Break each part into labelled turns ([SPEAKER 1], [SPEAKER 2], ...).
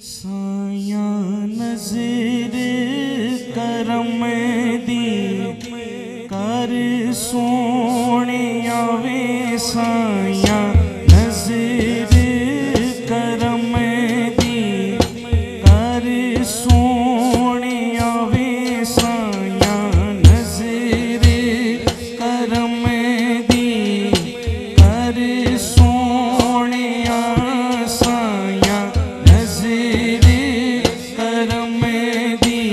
[SPEAKER 1] साया नज़र करम दी कर सोने वे साया नज़र करम दी कर सोने वे साया नज़र करम दी कर सोने साया नज़र करम दी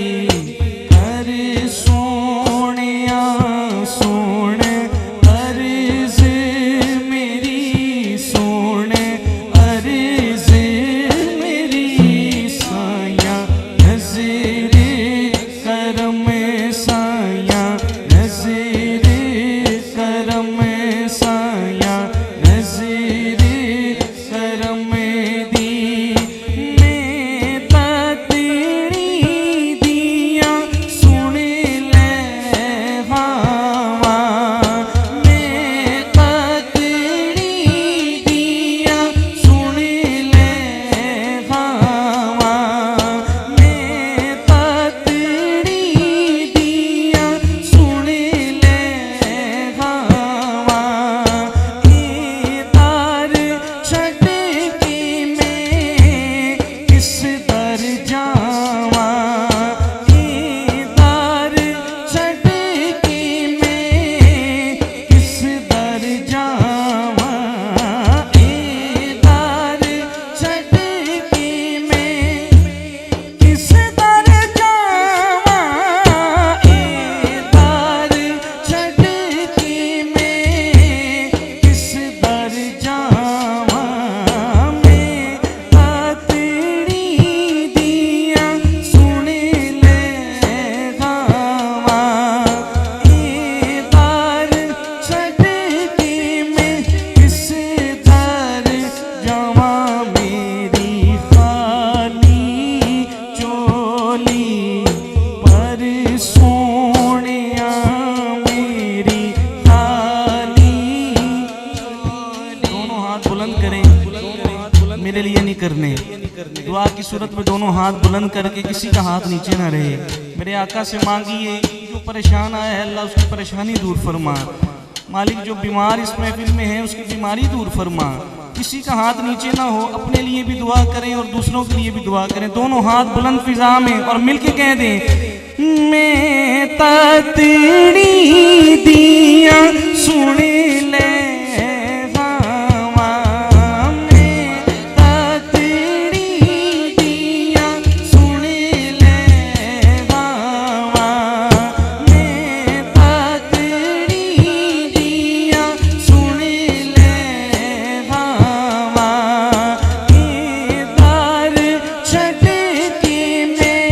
[SPEAKER 1] कर सोने सोने अर्ज़ मेरी सोने अर्ज़ मेरी साया नज़र करम साया नज़र करम साया नज़र करम दी मैं तेरी दिया सुन ले हवा मैं तेरी दिया सुन ले हवा मैं तेरी दिया सुन ले हवा ये तार छट के मैं किस दर जावा ये तार छट के मैं किस दर जावा ये तार छट के मैं किस दर जावा ये तार छट के मैं किस दर जावा मैं तेरी दिया सुन ले गावा ये तार छट के मैं किस दर जावा मेरी खाली चोली पर सोनिया मेरी खाली दोनों हाथ बुलंद करें मेरे लिए नहीं करने दुआ की सूरत में दोनों हाथ बुलंद करके किसी का हाथ नीचे ना रहे। मेरे आका से मांगिए जो परेशान आया है अल्लाह उसकी परेशानी दूर फरमा। मालिक जो बीमार इस महफिल में है उसकी बीमारी दूर फरमा। किसी का हाथ नीचे ना हो, अपने लिए भी दुआ करें और दूसरों के लिए भी दुआ करें। दोनों हाथ बुलंद फिजा में और मिलके कह दें मैं तेरी दिया सुन ले हवा मैं तेरी दिया सुन ले हवा मैं तेरी दिया सुन ले हवा ये तार छट के मैं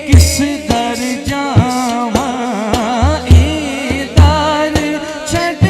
[SPEAKER 1] किस दर जावा ये तार छट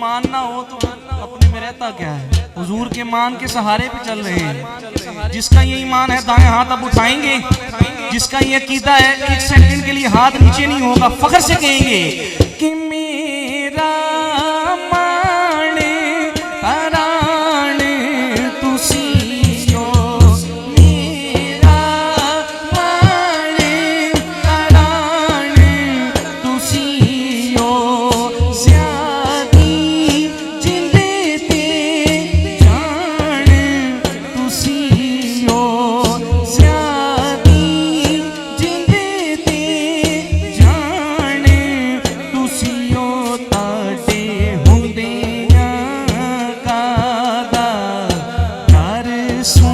[SPEAKER 1] मान ना हो तो अपने में रहता क्या है। हुजूर के मान के सहारे पे चल रहे हैं। जिसका ये ईमान है दाएं हाथ अब उठाएंगे, जिसका ये अकीदा है एक सेकंड के लिए हाथ नीचे नहीं होगा, फख्र से कहेंगे कि मेरा मान प्राण तुसियो, मेरा मान प्राण तुसियो, ज़्यादी जिंदे ते जान तुसियो, ज़्यादी जिंदे ते जान तुसियो, ताटे हुंदियां कादा कर सो